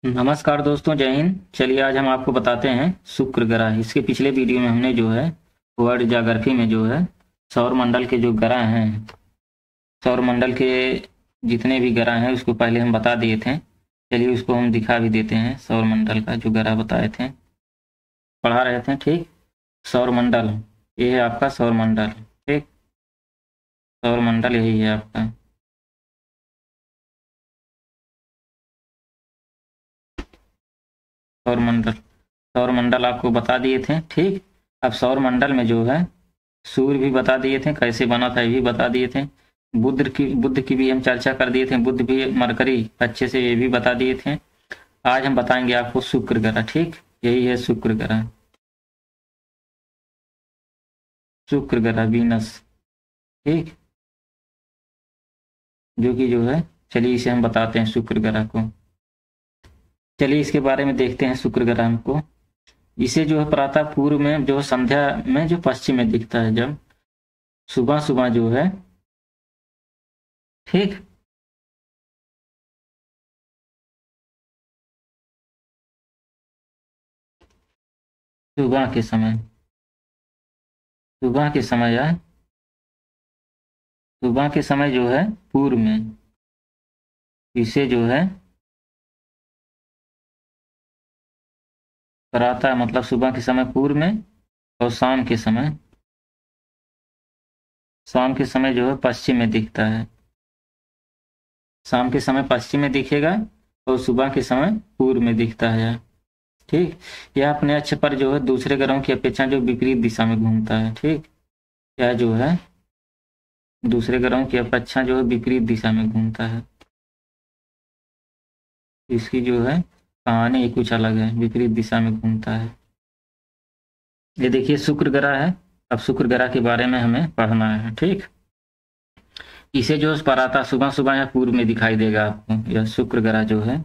नमस्कार दोस्तों, जय हिंद। चलिए आज हम आपको बताते हैं शुक्र ग्रह। इसके पिछले वीडियो में हमने जो है वर्ल्ड ज्योग्राफी में जो है सौर मंडल के जो ग्रह हैं, सौर मंडल के जितने भी ग्रह हैं उसको पहले हम बता दिए थे। चलिए उसको हम दिखा भी देते हैं। सौर मंडल का जो ग्रह बताए थे, पढ़ा रहे थे, ठीक। सौर मंडल, ये है आपका सौर मंडल, ठीक। सौर मंडल यही है आपका। सौर मंडल आपको बता दिए थे, ठीक। अब सौर मंडल में जो है सूर्य भी बता दिए थे, कैसे बना था ये भी बता दिए थे। बुध की भी हम चर्चा कर दिए थे। बुध भी, मरकरी अच्छे से ये भी बता दिए थे। आज हम बताएंगे आपको शुक्र ग्रह, ठीक। यही है शुक्र ग्रह, शुक्र ग्रह वीनस, ठीक। जो है, चलिए इसे हम बताते हैं शुक्र ग्रह को। चलिए इसके बारे में देखते हैं शुक्र ग्रह को। इसे जो है प्रातः पूर्व में, जो संध्या में, जो पश्चिम में दिखता है, जब सुबह सुबह जो है, ठीक। सुबह के समय, सुबह के समय या सुबह के समय जो है पूर्व में, इसे जो है प्रातः मतलब सुबह के समय पूर्व में, और शाम के समय जो है पश्चिम में दिखता है। शाम के समय पश्चिम में दिखेगा और सुबह के समय पूर्व में दिखता है, ठीक। यह अपने अक्ष पर जो है दूसरे ग्रहों की अपेक्षा जो विपरीत दिशा में घूमता है, ठीक। यह जो है दूसरे ग्रहों की अपेक्षा जो है विपरीत दिशा में घूमता है। इसकी जो है कहानी ही कुछ अलग है, विपरीत दिशा में घूमता है। ये देखिए शुक्र ग्रह है। अब शुक्र ग्रह के बारे में हमें पढ़ना है, ठीक। इसे जो पराता सुबह सुबह या पूर्व में दिखाई देगा आपको, यह शुक्र ग्रह जो है,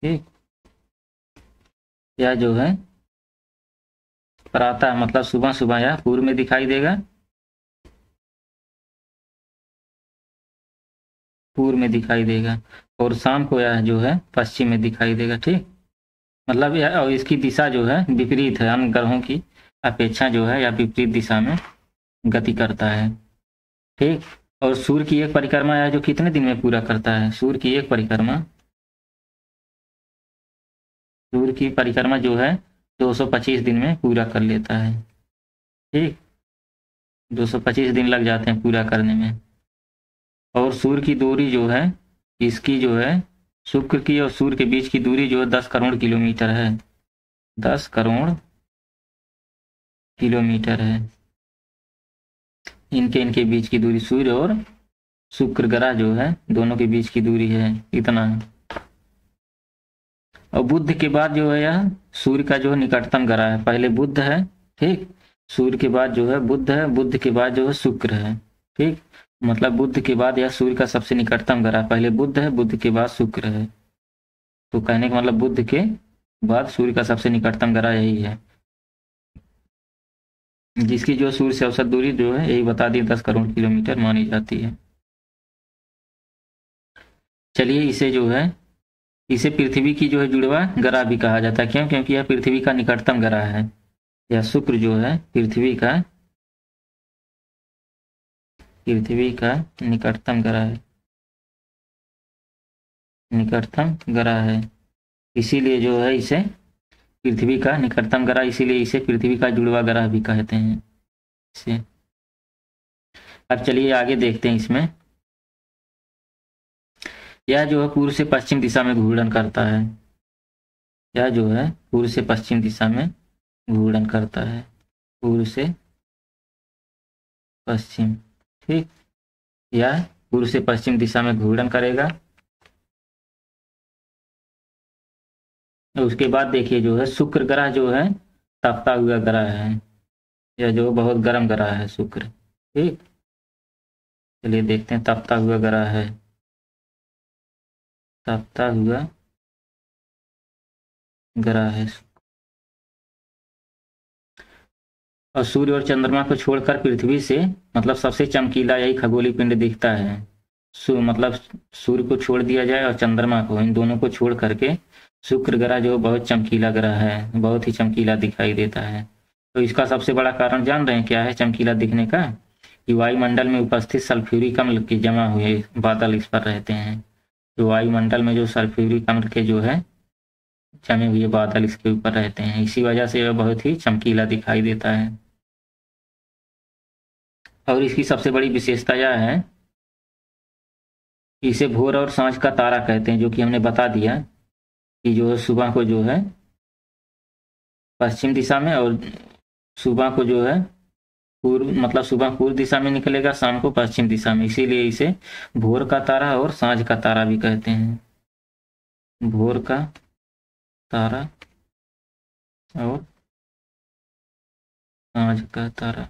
ठीक। यह जो है प्रातः मतलब सुबह सुबह या पूर्व में दिखाई देगा, पूर्व में दिखाई देगा, और शाम को यह जो है पश्चिम में दिखाई देगा, ठीक। मतलब यह, और इसकी दिशा जो है विपरीत है, अन्य ग्रहों की अपेक्षा जो है या विपरीत दिशा में गति करता है, ठीक। और सूर्य की एक परिक्रमा है जो कितने दिन में पूरा करता है? सूर्य की परिक्रमा जो है 225 दिन में पूरा कर लेता है, ठीक। 225 दिन लग जाते हैं पूरा करने में। और सूर्य की दूरी जो है, इसकी जो है शुक्र की और सूर्य के बीच की दूरी जो है 10 करोड़ किलोमीटर है। 10 करोड़ किलोमीटर है इनके इनके बीच की दूरी, सूर्य और शुक्र ग्रह जो है दोनों के बीच की दूरी है, इतना। और बुध के बाद जो है यह सूर्य का जो है निकटतम ग्रह है। पहले बुध है, ठीक। सूर्य के बाद जो है बुध है, बुध के बाद जो है शुक्र है, ठीक। मतलब बुध के बाद यह सूर्य का सबसे निकटतम ग्रह, पहले बुध है, बुध के बाद शुक्र है। तो कहने का मतलब बुध के बाद सूर्य का सबसे निकटतम ग्रह यही है, जिसकी जो सूर्य से औसत दूरी जो है यही बता दी 10 करोड़ किलोमीटर मानी जाती है। चलिए इसे जो है, इसे पृथ्वी की जो है जुड़वा ग्रह भी कहा जाता है। क्यों? क्योंकि यह पृथ्वी का निकटतम ग्रह है। यह शुक्र जो है पृथ्वी का निकटतम ग्रह है। इसीलिए जो है इसे पृथ्वी का निकटतम ग्रह, इसीलिए इसे पृथ्वी का जुड़वा ग्रह भी कहते हैं इसे। अब चलिए आगे देखते हैं इसमें। यह जो है पूर्व से पश्चिम दिशा में घूर्णन करता है। यह जो है पूर्व से पश्चिम दिशा में घूर्णन करता है, पूर्व से पश्चिम, ठीक। यह पूर्व से पश्चिम दिशा में घूर्णन करेगा। और उसके बाद देखिए जो है शुक्र ग्रह जो है तपता हुआ ग्रह है। यह जो बहुत गर्म ग्रह है शुक्र, ठीक। चलिए देखते हैं, तपता हुआ ग्रह है, तपता हुआ ग्रह है। और सूर्य और चंद्रमा को छोड़कर पृथ्वी से मतलब सबसे चमकीला यही खगोलीय पिंड दिखता है। मतलब सूर्य को छोड़ दिया जाए और चंद्रमा को, इन दोनों को छोड़ करके शुक्र ग्रह जो बहुत चमकीला ग्रह है, बहुत ही चमकीला दिखाई देता है। तो इसका सबसे बड़ा कारण जान रहे हैं क्या है चमकीला दिखने का? कि वायुमंडल में उपस्थित सल्फ्यूरिक अम्ल के जमा हुए बादल इस पर रहते हैं। तो वायुमंडल में जो सल्फ्यूरिक अम्ल के जो है जमे हुए बादल इसके ऊपर रहते हैं, इसी वजह से यह बहुत ही चमकीला दिखाई देता है। और इसकी सबसे बड़ी विशेषता यह है, इसे भोर और सांझ का तारा कहते हैं, जो कि हमने बता दिया कि जो है सुबह को जो है पश्चिम दिशा में और सुबह को जो है पूर्व, मतलब सुबह पूर्व दिशा में निकलेगा, शाम को पश्चिम दिशा में, इसीलिए इसे भोर का तारा और सांझ का तारा भी कहते हैं। भोर का तारा और सांझ का तारा,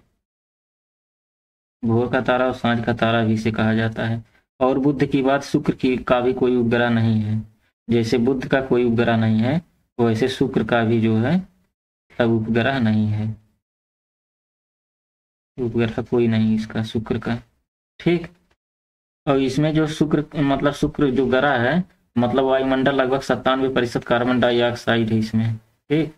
भोर का तारा और सांझ का तारा भी इसे कहा जाता है। और बुध की बात, शुक्र की का भी कोई उपग्रह नहीं है। जैसे बुध का कोई उपग्रह नहीं है, वैसे शुक्र का भी जो है सब उपग्रह नहीं है, उपग्रह कोई नहीं इसका शुक्र का, ठीक। और इसमें जो शुक्र मतलब शुक्र जो ग्रह है, मतलब वायुमंडल लगभग 97% कार्बन डाइऑक्साइड है इसमें, ठीक।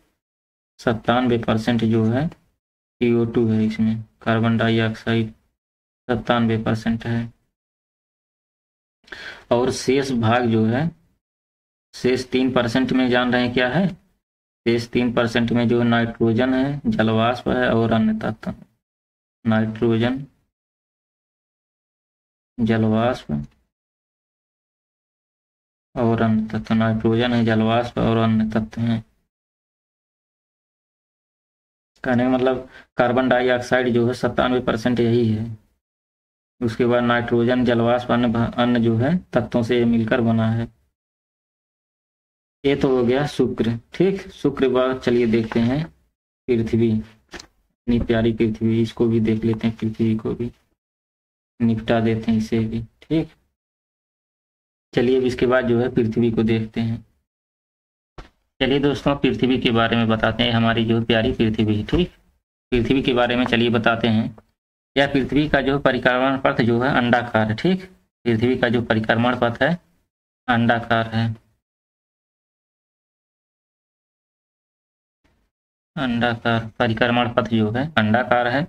97% जो है CO2 है इसमें, कार्बन डाइऑक्साइड 97% है। और शेष भाग जो है, शेष 3% में जान रहे हैं क्या है? शेष 3% में जो नाइट्रोजन है, जलवाष्प है और अन्य तत्व। नाइट्रोजन, जलवाष्प और अन्य तत्व, नाइट्रोजन है, जलवाष्प और अन्य तत्व हैं। कहने का मतलब कार्बन डाइऑक्साइड जो है 97% यही है। उसके बाद नाइट्रोजन, जलवाष्प, अन्य जो है तत्वों से मिलकर बना है। ये तो हो गया शुक्र, ठीक। शुक्र बाद चलिए देखते हैं पृथ्वी, इतनी प्यारी पृथ्वी, इसको भी देख लेते हैं, पृथ्वी को भी निपटा देते हैं इसे भी, ठीक। चलिए अब इसके बाद जो है पृथ्वी को देखते हैं। चलिए दोस्तों पृथ्वी के बारे में बताते हैं, हमारी जो प्यारी पृथ्वी, ठीक। पृथ्वी के बारे में चलिए बताते हैं। यह पृथ्वी का जो परिक्रमण पथ जो है अंडाकार है, ठीक। पृथ्वी का जो परिक्रमण पथ है अंडाकार है, अंडाकार परिक्रमण पथ जो है अंडाकार है,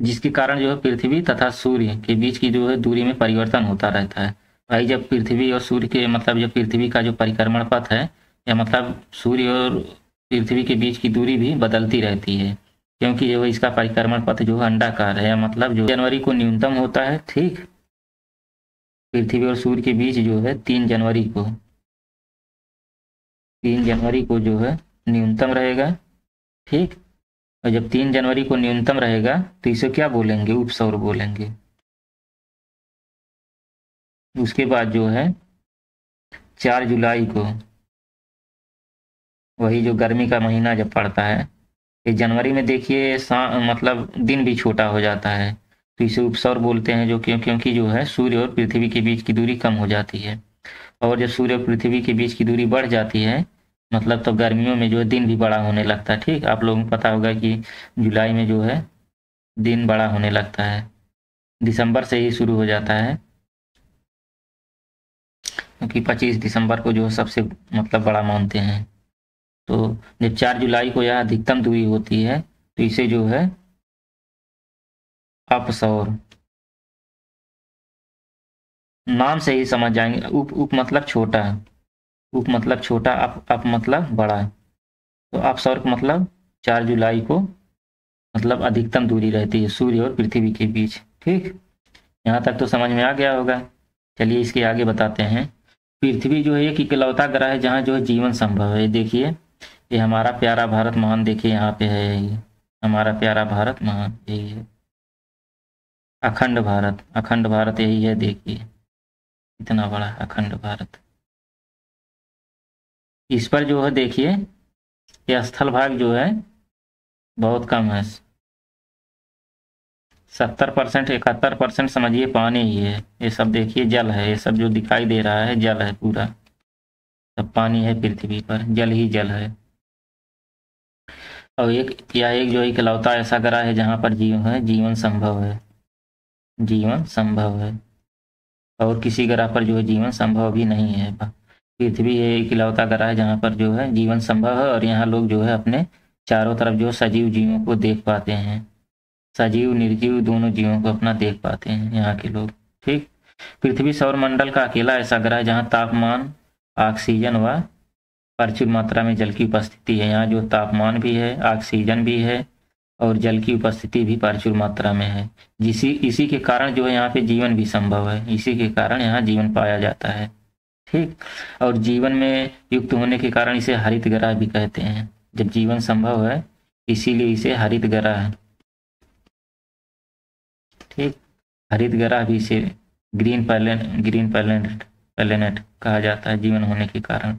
जिसके कारण जो है पृथ्वी तथा सूर्य के बीच की जो है दूरी में परिवर्तन होता रहता है। भाई जब पृथ्वी और सूर्य के मतलब जब पृथ्वी का जो परिक्रमण पथ है, या मतलब सूर्य और पृथ्वी के बीच की दूरी भी बदलती रहती है, क्योंकि जो है इसका परिक्रमण पथ जो है अंडाकार है, मतलब जो जनवरी को न्यूनतम होता है, ठीक। पृथ्वी और सूर्य के बीच जो है 3 जनवरी को जो है न्यूनतम रहेगा, ठीक। और जब 3 जनवरी को न्यूनतम रहेगा तो इसे क्या बोलेंगे? उपसौर बोलेंगे। उसके बाद जो है 4 जुलाई को, वही जो गर्मी का महीना जब पड़ता है, ये जनवरी में देखिए मतलब दिन भी छोटा हो जाता है, तो इसे उपसौर बोलते हैं, जो क्योंकि जो है सूर्य और पृथ्वी के बीच की दूरी कम हो जाती है। और जब सूर्य और पृथ्वी के बीच की दूरी बढ़ जाती है, मतलब तो गर्मियों में जो है दिन भी बड़ा होने लगता है, ठीक। आप लोगों को पता होगा कि जुलाई में जो है दिन बड़ा होने लगता है, दिसंबर से ही शुरू हो जाता है, क्योंकि 25 दिसंबर को जो है सबसे मतलब बड़ा मानते हैं। तो जब 4 जुलाई को यह अधिकतम दूरी होती है, तो इसे जो है अपसौर, नाम से ही समझ जाएंगे। उप मतलब छोटा, उप मतलब छोटा, अप मतलब बड़ा। तो अपसौर का मतलब 4 जुलाई को मतलब अधिकतम दूरी रहती है सूर्य और पृथ्वी के बीच, ठीक। यहाँ तक तो समझ में आ गया होगा। चलिए इसके आगे बताते हैं। पृथ्वी जो है एक इकलौता ग्रह है जहाँ जो है जीवन संभव है। देखिए ये हमारा प्यारा भारत महान, देखिए यहाँ पे है, ये हमारा प्यारा भारत महान यही है, अखंड भारत, अखंड भारत यही है, देखिए इतना बड़ा अखंड भारत। इस पर जो है देखिए ये स्थल भाग जो है बहुत कम है, 70%, 71% समझिए पानी ही है। ये सब देखिए जल है, ये सब जो दिखाई दे रहा है जल है, पूरा सब पानी है पृथ्वी पर, जल ही जल है। और एक जो इकलौता ऐसा ग्रह है जहाँ पर जीवन संभव है, जीवन संभव है। और किसी ग्रह पर जो है जीवन संभव भी नहीं है। पृथ्वी ये इकलौता ग्रह है जहाँ पर जो है जीवन संभव है, और यहाँ लोग जो है अपने चारों तरफ जो सजीव जीवों को देख पाते हैं, सजीव निर्जीव दोनों जीवों को अपना देख पाते हैं यहाँ के लोग। ठीक। पृथ्वी सौरमंडल का अकेला ऐसा ग्रह है जहाँ तापमान, ऑक्सीजन व प्रचुर मात्रा में जल की उपस्थिति है। यहाँ जो तापमान भी है, ऑक्सीजन भी है और जल की उपस्थिति भी प्रचुर मात्रा में है। इसी के कारण जो है यहाँ पे जीवन भी संभव है, इसी के कारण यहाँ जीवन पाया जाता है। ठीक। और जीवन में युक्त होने के कारण इसे हरित ग्रह भी कहते हैं। जब जीवन संभव है इसीलिए इसे हरित ग्रह है। ठीक। हरित ग्रह भी इसे ग्रीन प्लैनेट कहा जाता है जीवन होने के कारण।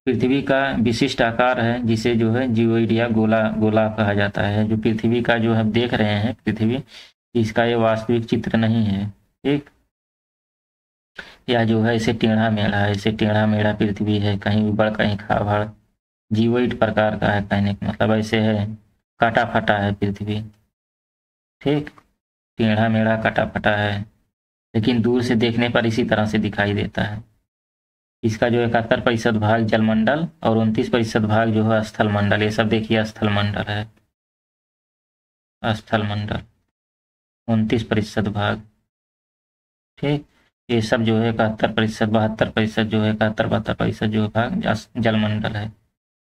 पृथ्वी का विशिष्ट आकार है जिसे जो है जियोइड या गोला कहा जाता है। जो पृथ्वी का जो हम देख रहे हैं पृथ्वी, इसका ये वास्तविक चित्र नहीं है। ठीक। या जो है इसे टेढ़ा मेढ़ा है, इसे टेढ़ा मेढ़ा पृथ्वी है, कहीं ऊबड़ कहीं खाबड़, जियोइड प्रकार का है। कहने का मतलब ऐसे है, काटा फटा है पृथ्वी। ठीक। टेढ़ा मेढ़ा काटा फटा है, लेकिन दूर से देखने पर इसी तरह से दिखाई देता है। इसका जो 71% भाग जलमंडल और 29% भाग जो है स्थल मंडल। ये सब देखिए स्थल मंडल है, स्थल मंडल 29% भाग। ठीक। ये सब जो है 71%, 72% जो है 71-72% जो भाग जलमंडल है।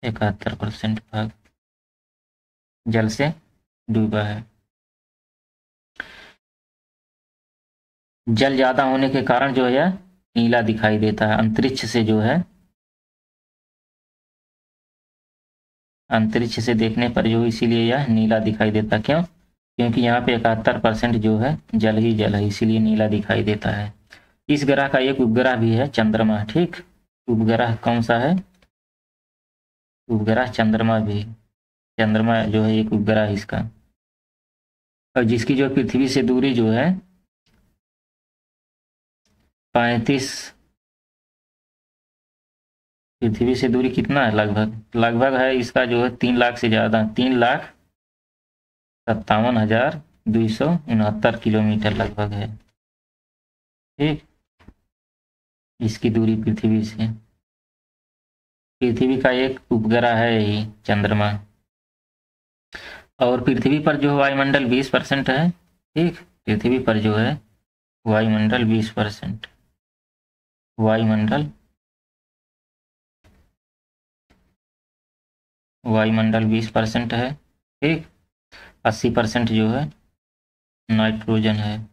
71% भाग जल से डूबा है। जल ज्यादा होने के कारण जो है नीला दिखाई देता है। अंतरिक्ष से जो है, अंतरिक्ष से देखने पर जो इसीलिए यह नीला दिखाई देता। क्यों? क्योंकि यहाँ पे 71% जो है जल ही जल है, इसीलिए नीला दिखाई देता है। इस ग्रह का एक उपग्रह भी है, चंद्रमा। ठीक। उपग्रह कौन सा है? उपग्रह चंद्रमा भी। चंद्रमा जो है एक उपग्रह है इसका, और जिसकी जो पृथ्वी से दूरी जो है 35, पृथ्वी से दूरी कितना है? लगभग है इसका जो है 3 लाख से ज़्यादा, 3,57,269 किलोमीटर लगभग है। ठीक। इसकी दूरी पृथ्वी से। पृथ्वी का एक उपग्रह है यही चंद्रमा। और पृथ्वी पर जो वायुमंडल 20% है। ठीक। पृथ्वी पर जो है वायुमंडल 20%, वायुमंडल 20% है। ठीक। 80% जो है नाइट्रोजन है।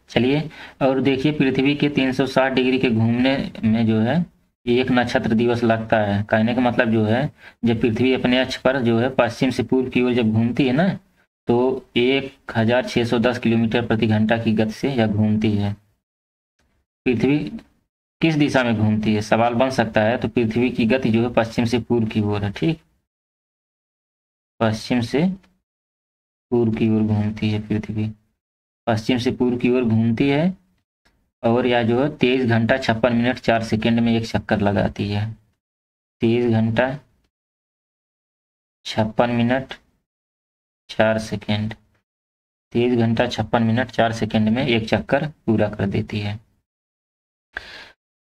चलिए, और देखिए पृथ्वी के 360 डिग्री के घूमने में जो है एक नक्षत्र दिवस लगता है। कहने का मतलब जो है जब पृथ्वी अपने अक्ष पर जो है पश्चिम से पूर्व की ओर जब घूमती है ना, तो 1610 किलोमीटर प्रति घंटा की गति से यह घूमती है। पृथ्वी किस दिशा में घूमती है सवाल बन सकता है। तो पृथ्वी की गति जो है पश्चिम से पूर्व की ओर है। ठीक। पश्चिम से पूर्व की ओर घूमती है पृथ्वी, पश्चिम से पूर्व की ओर घूमती है। और यह जो है 23 घंटा 56 मिनट 4 सेकेंड में एक चक्कर लगाती है। 23 घंटा 56 मिनट 4 सेकेंड, 23 घंटा 56 मिनट 4 सेकेंड में एक चक्कर पूरा कर देती है।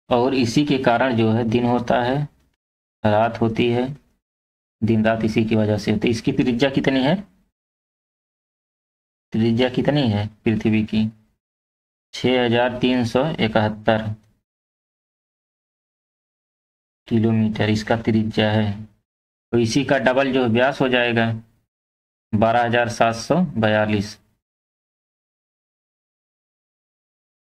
और इसी के कारण जो है दिन होता है, रात होती है, दिन रात इसी की वजह से होती है। इसकी त्रिज्या कितनी है? त्रिज्या कितनी है पृथ्वी की? 6371 किलोमीटर इसका त्रिज्या है। तो इसी का डबल जो व्यास हो जाएगा 12,742।